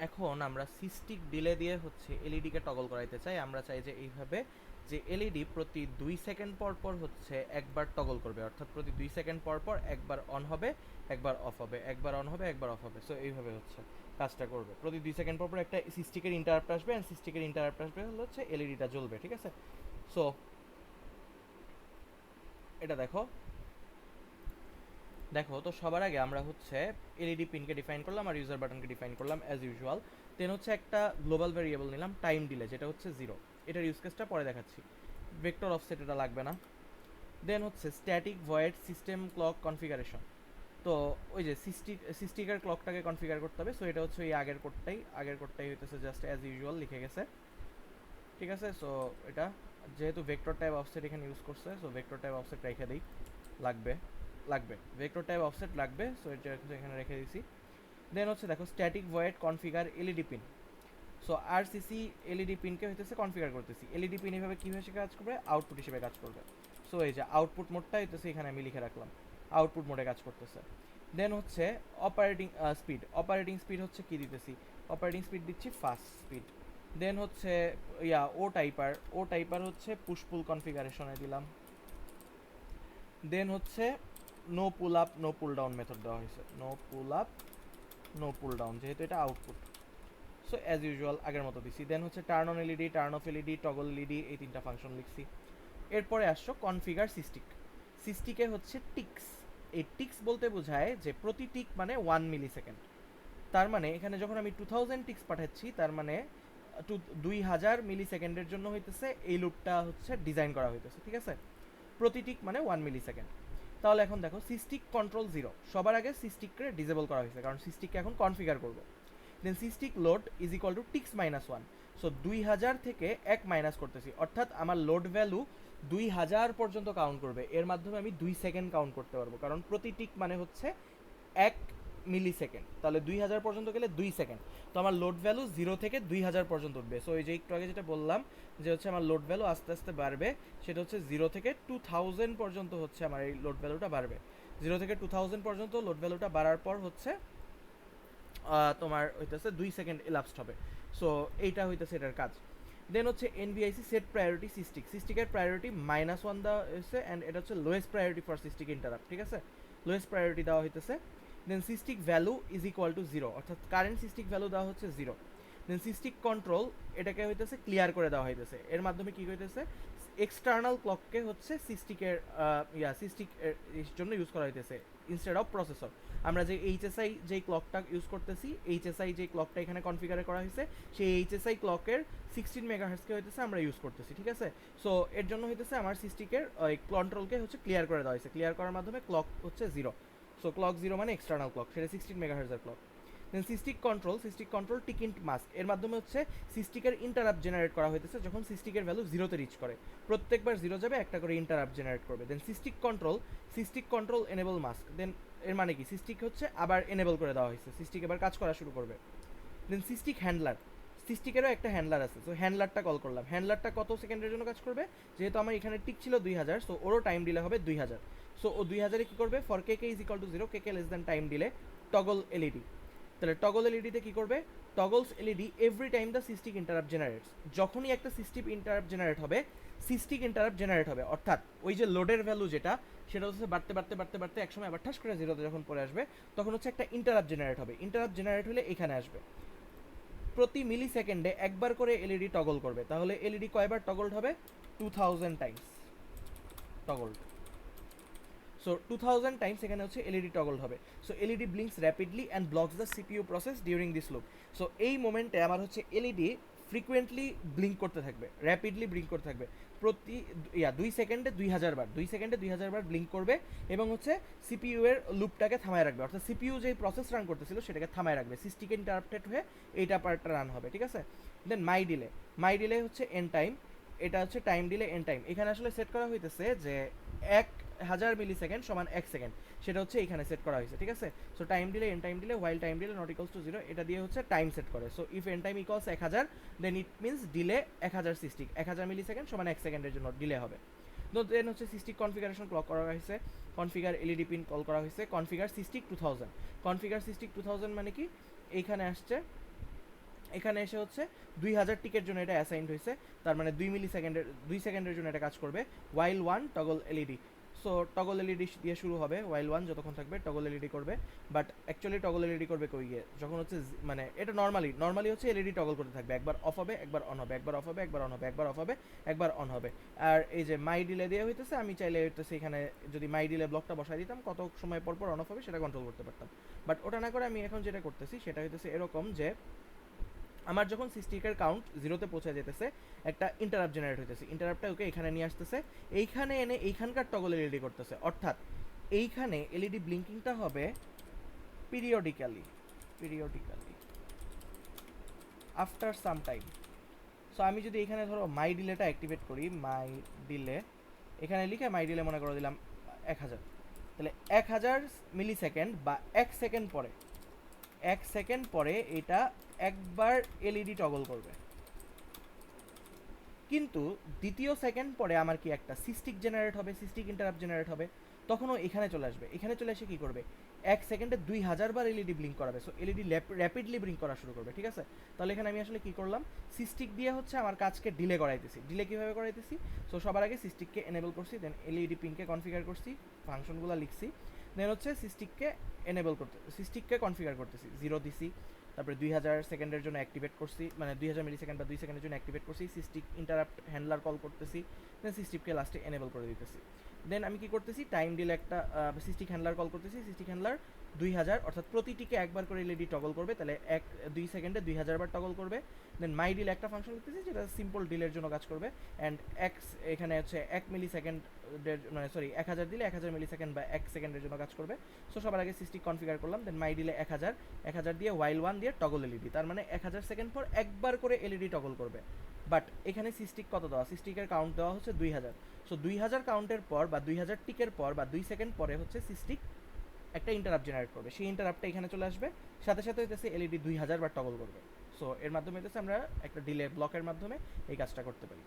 এখন আমরা cystic delay দিয়ে হচ্ছে এলইডিকে টগল করাইতে চাই। আমরা চাই যে এইভাবে যে এলইডি প্রতি 2 সেকেন্ড পর পর হচ্ছে একবার টগল করবে, অর্থাৎ প্রতি 2 সেকেন্ড পর পর একবার অন হবে একবার অফ হবে, একবার অন হবে একবার অফ হবে। সো এইভাবে হচ্ছে কাজটা করবে। প্রতি 2 সেকেন্ড পর পর একটা সিস্টিকের ইন্টারাপ্ট আসবে, অ্যান্ড সিস্টিকের ইন্টারাপ্ট আসবে হলে হচ্ছে এলইডিটা জ্বলবে, ঠিক আছে? সো এটা দেখো দেখো তো সবার আগে আমরা হচ্ছে এলইডি পিনকে ডিফাইন করলাম আর ইউজার বাটনকে ডিফাইন করলাম অ্যাজ ইউজুয়াল। দেন হচ্ছে একটা গ্লোবাল ভেরিয়েবল নিলাম টাইম ডিলে, যেটা হচ্ছে 0। এটার ইউজ কেসটা পরে দেখাচ্ছি। ভেক্টর অফসেট এটা লাগবে না। দেন হচ্ছে static void system clock configuration. তো ওই যে সিস্টিকের ক্লকটাকে কনফিগার করতে হবে। সো এটা হচ্ছে ওই আগের কোডটাই হইতেছে জাস্ট অ্যাজ ইউজুয়াল লিখে গেছে, ঠিক আছে? সো এটা যেহেতু ভেক্টর টাইপ অফসেট এখানে ইউজ করছে, সো ভেক্টর টাইপ অফসেট রেখে দিই। লাগবে লাগবে ভেক্টর টাইপ অফসেট লাগবে, সো এটা এখানে রেখে দিছি। দেন হচ্ছে দেখো static void configure LED pin. So RCC LED পিনকে হইতেছে কনফিগার করতেছি। এলইডি পিন এভাবে কীভাবে কাজ করবে? আউটপুট হিসেবে কাজ করবে। সো এই যে আউটপুট মোডটা হইতেছে এখানে আমি লিখে রাখলাম, আউটপুট মোডে কাজ করতেছে। দেন হচ্ছে অপারেটিং স্পিড হচ্ছে কি দিতেছি? অপারেটিং স্পিড দিচ্ছি ফাস্ট স্পিড। দেন হচ্ছে ও টাইপার হচ্ছে পুশপুল কনফিগারেশনে দিলাম। দেন হচ্ছে no pull up no pull down method দেওয়া হয়েছে, no pull up no pull down, যেহেতু এটা আউটপুট। সো অ্যাজ ইউজুয়াল আগের মতো দিছি। দেন হচ্ছে turn on LED, turn off LED, toggle LED, এই তিনটা ফাংশন লিখছি। এরপরে আসছো কনফিগার সিস্টিকে হচ্ছে টিক্স। এই টিক্স বলতে বোঝায় যে প্রতি টিক মানে 1 মিলি সেকেন্ড। তার মানে এখানে যখন আমি 2000 টিক্স পাঠাচ্ছি, তার মানে 2000 মিলি সেকেন্ডের জন্য হইতেছে এই লুপটা হচ্ছে ডিজাইন করা হইতেছে, ঠিক আছে? প্রতি টিক মানে 1 মিলি সেকেন্ড। তাহলে এখন দেখো সিস্টিক কন্ট্রোল 0, সবার আগে সিস্টিককে ডিসেবল করা হয়েছে কারণ সিস্টিককে এখন কনফিগার করবো। Then SysTick load is equal to ticks -1। So 2000 থেকে 1 মাইনাস করতেছি, অর্থাৎ আমার লোড ভ্যালু 2000 পর্যন্ত কাউন্ট করবে। এর মাধ্যমে আমি 2 সেকেন্ড কাউন্ট করতে পারবো, কারণ প্রতি টিক মানে হচ্ছে 1 মিলি সেকেন্ড। তাহলে 2000 পর্যন্ত গেলে 2 সেকেন্ড। তো আমার লোড ভ্যালু 0 থেকে 2000 পর্যন্ত উঠবে। সো এই যে একটু আগে যেটা বললাম যে হচ্ছে আমার লোড ভ্যালু আস্তে আস্তে বাড়বে, সেটা হচ্ছে 0 থেকে 2000 পর্যন্ত হচ্ছে আমার এই লোড ভ্যালুটা বাড়বে। 0 থেকে 2000 পর্যন্ত লোড ভ্যালুটা বাড়ার পর হচ্ছে তোমার হইতেছে 2 সেকেন্ড এলাপসড হবে। সো এইটা হইতেছে এটার কাজ। দেন হচ্ছে এনভিআইসি সেট প্রায়োরিটি সিস্টিকের প্রায়োরিটি -1 দেওয়া হয়েছে, অ্যান্ড এটা হচ্ছে lowest priority for SysTick interrupt, ঠিক আছে? লোয়েস্ট প্রায়োরিটি দেওয়া হইতেছে। Then SysTick value is equal to 0, অর্থাৎ কারেন্ট সিস্টিক ভ্যালু দেওয়া হচ্ছে 0। দেন সিস্টিক কন্ট্রোল এটাকে হইতেছে ক্লিয়ার করে দেওয়া হইতেছে। এর মাধ্যমে কি হইতেছে? এক্সটার্নাল ক্লককে হচ্ছে সিস্টিক এর জন্য ইউজ করা হইতেছে ইনস্টেড অফ প্রসেসর। আমরা যে এইচএসআই যেই ক্লকটা ইউজ করতেছি, এইচএসআই যে ক্লকটা এখানে কনফিগার করা হয়েছে, সেই এইচএসআই ক্লকের 16 মেগাহার্টজকে হইতেছে আমরা ইউজ করতেছি, ঠিক আছে? সো এর জন্য হইতেছে আমার সিস্টিকের কন্ট্রোলকে হচ্ছে ক্লিয়ার করে দেওয়া হয়েছে। ক্লিয়ার করার মাধ্যমে ক্লক হচ্ছে 0। সো ক্লক 0 মানে এক্সটার্নাল ক্লক, সেটা 16 মেগাহার্টজের ক্লক। দেন সিস্টিক কন্ট্রোল টিকিন্ট মাস্ক, এর মাধ্যমে হচ্ছে সিস্টিকের ইন্টারাপ্ট জেনারেট করা হইতেছে যখন সিস্টিকের ভ্যালু 0-তে রিচ করে। প্রত্যেকবার 0 যাবে, একটা করে ইন্টারাপ্ট জেনারেট করবে। দেন সিস্টিক কন্ট্রোল এনেবল মাস্ক। দেন এর মানে কি? সিস্টিক হচ্ছে আবার এনেবল করে দেওয়া হয়েছে, সিস্টিক এবার কাজ করা শুরু করবে। দেন সিস্টিক হ্যান্ডলার, সিস্টিকেরও একটা হ্যান্ডলার আছে। সো হ্যান্ডলারটা কল করলাম। হ্যান্ডলারটা কত সেকেন্ডের জন্য কাজ করবে? যেহেতু আমার এখানে টিক ছিল 2000, সো ওরও টাইম ডিলে হবে 2000। সো ও 2000-এ কী করবে? For K is equal to 0, K less than time delay, toggle LED. তাহলে টগল এলইডিতে কী করবে? Toggles LED every time the SysTick interrupt generates. যখনই একটা সিস্টিক ইন্টারাপ্ট জেনারেট হবে, অর্থাৎ ওই যে লোডের ভ্যালু যেটা, সেটা হচ্ছে বাড়তে একসময় আবার ঠাস করে 0-তে যখন পরে আসবে, তখন হচ্ছে একটা ইন্টারাপ্ট জেনারেট হবে। ইন্টারাপ্ট জেনারেট হলে এখানে আসবে। প্রতি মিলি সেকেন্ডে একবার করে এলইডি টগল করবে। তাহলে এলইডি কয়বার টগলড হবে? 2000 টাইমস টগলড। সো 2000 টাইমস এখানে হচ্ছে এলইডি টগলড হবে। So LED blinks rapidly and blocks the CPU process during this loop. So এই মোমেন্টে আমার হচ্ছে এলইডি ফ্রিকুয়েন্টলি ব্লিঙ্ক করতে থাকবে, র্যাপিডলি ব্লিঙ্ক করতে থাকবে। প্রতি 2 সেকেন্ডে 2000 বার, 2 সেকেন্ডে 2000 বার ব্লিঙ্ক করবে, এবং হচ্ছে সিপিইউ এর লুপটাকে থামায় রাখবে, অর্থাৎ সিপিইউ যেই প্রসেস রান করতেছিল সেটাকে থামায় রাখবে। সিস্টিক ইন্টারাপ্টেড হয়ে এইটা পার্টটা রান হবে, ঠিক আছে? দেন মাই ডিলে হচ্ছে এন টাইম, এটা হচ্ছে টাইম ডিলে এন টাইম। এখানে আসলে সেট করা হইতেছে যে 1000 মিলি সেকেন্ড সমান 1 সেকেন্ড, সেটা হচ্ছে এখানে সেট করা হয়েছে, ঠিক আছে? So time delay n time delay while time delay not equals to 0, এটা দিয়ে হচ্ছে টাইম সেট করে। So if n time equals 1000, then it means delay 1000 সিস্টিক, 1000 মিলি সেকেন্ড সমান 1 সেকেন্ডের জন্য ডিলে হবে। দেন হচ্ছে সিস্টিক কনফিগারেশন ক্লক করা হয়েছে, কনফিগার এলইডি পিন কল করা হয়েছে, কনফিগার সিস্টিক 2000 মানে কি? এইখানে আসছে এখানে এসে হচ্ছে 2000 টিকের জন্য এটা অ্যাসাইন্ড হয়েছে, তার মানে 2 সেকেন্ডের জন্য এটা কাজ করবে while one toggle LED. So toggle LED দিয়ে শুরু হবে, ওয়াইল ওয়ান যতক্ষণ থাকবে টগল এলইডি করবে। বাট অ্যাকচুয়ালি টগল এলইডি করবে কই গিয়ে, যখন হচ্ছে মানে এটা নর্মালি হচ্ছে এলইডি টগল করতে থাকবে, একবার অফ হবে একবার অন হবে, একবার অফ হবে একবার অন হবে, একবার অফ হবে একবার অন হবে। আর এই যে মাই ডিলে দিয়ে হইতেছে, আমি চাইলে হইতেছে এখানে যদি মাই ডিলে ব্লকটা বসাই দিতাম কত সময় পর পর অন অফ হবে সেটা কন্ট্রোল করতে পারতাম। বাট ওটা না করে আমি এখন যেটা করতেছি সেটা হইতেছে এরকম যে আমার যখন সিস্টিকের কাউন্ট জিরোতে পৌঁছে যেতেছে একটা ইন্টারাপ্ট জেনারেট হইতেছে, ইন্টারাপ্টটা ওকে এখানে নিয়ে আসতেছে, এইখানে এনে এইখানকার টগল এলইডি করতেছে, অর্থাৎ এইখানে এলইডি ব্লিঙ্কিংটা হবে periodically after some time. So আমি যদি এখানে ধরো মাই ডিলেটা অ্যাক্টিভেট করি, মাই ডিলে এখানে লিখে মাই ডিলে মনে করে দিলাম 1000, তাহলে 1000 মিলি সেকেন্ড বা 1 সেকেন্ড পরে 1 সেকেন্ড পরে এটা একবার এলইডি টগল করবে। কিন্তু দ্বিতীয় সেকেন্ড পরে আমার কি একটা সিস্টিক জেনারেট হবে, সিস্টিক ইন্টারাপ্ট জেনারেট হবে, তখনও এখানে চলে আসবে, এখানে চলে এসে কি করবে 1 সেকেন্ডে 2000 বার এলইডি ব্লিঙ্ক করাবে। সো এলইডি র্যাপিডলি ব্লিঙ্ক করা শুরু করবে, ঠিক আছে। তাহলে এখানে আমি আসলে কি করলাম, সিস্টিক দিয়ে হচ্ছে আমার কাজকে ডিলে করাইতেছি। ডিলে কীভাবে করাইতেছি, সো সবার আগে সিস্টিককে এনেবল করছি, দেন এলইডি পিনকে কনফিগার করছি, ফাংশনগুলো লিখছি, দেন হচ্ছে সিস্টিককে কনফিগার করতেছি, 0 দিছি, তারপরে 2000 সেকেন্ডের জন্য অ্যাক্টিভেট করছি, মানে 2000 মিলি সেকেন্ড বা 2 সেকেন্ডের জন্য অ্যাক্টিভেট করছি, সিস্টিক ইন্টারাপ্ট হ্যান্ডলার কল করতেছি, দেন সিস্টিককে লাস্টে এনেবল করে দিতেছি। দেন আমি কি করতেছি, টাইম ডিলে একটা সিস্টিক হ্যান্ডলার কল করতেছি, সিস্টিক হ্যান্ডলার 2000 অর্থাৎ প্রতিটিকে একবার করে এলইডি টগল করবে, তাহলে 2 সেকেন্ডে 2000 বার টগল করবে। দেন মাই ডিলে একটা ফাংশন লিখতেছি যেটা সিম্পল ডিলের জন্য কাজ করবে, অ্যান্ড এখানে হচ্ছে 1 মিলি সেকেন্ডের মানে সরি 1000 দিলে 1000 মিলি সেকেন্ড বা 1 সেকেন্ডের জন্য কাজ করবে। সো সবার আগে সিস্টিক কনফিগার করলাম, দেন মাই ডিলে 1000 দিয়ে ওয়াইল ওয়ান দিয়ে টগল এলইডি, তার মানে 1000 সেকেন্ড পর একবার করে এলইডি টগল করবে। বাট এখানে সিস্টিক কত দেওয়া, সিস্টিকের কাউন্ট দেওয়া হচ্ছে 2000। সো 2000 কাউন্টের পর বা 2000 টিকের পর বা 2 সেকেন্ড পরে হচ্ছে সিস্টিক একটা ইন্টারাপ্ট জেনারেট করবে, সেই ইন্টারাপ্টটা এখানে চলে আসবে, সাথে সাথে হইতেছে এলইডি 2000 বার টগল করবে। সো এর মাধ্যমে হইতেছে আমরা একটা ডিলে ব্লকের মাধ্যমে এই কাজটা করতে পারি।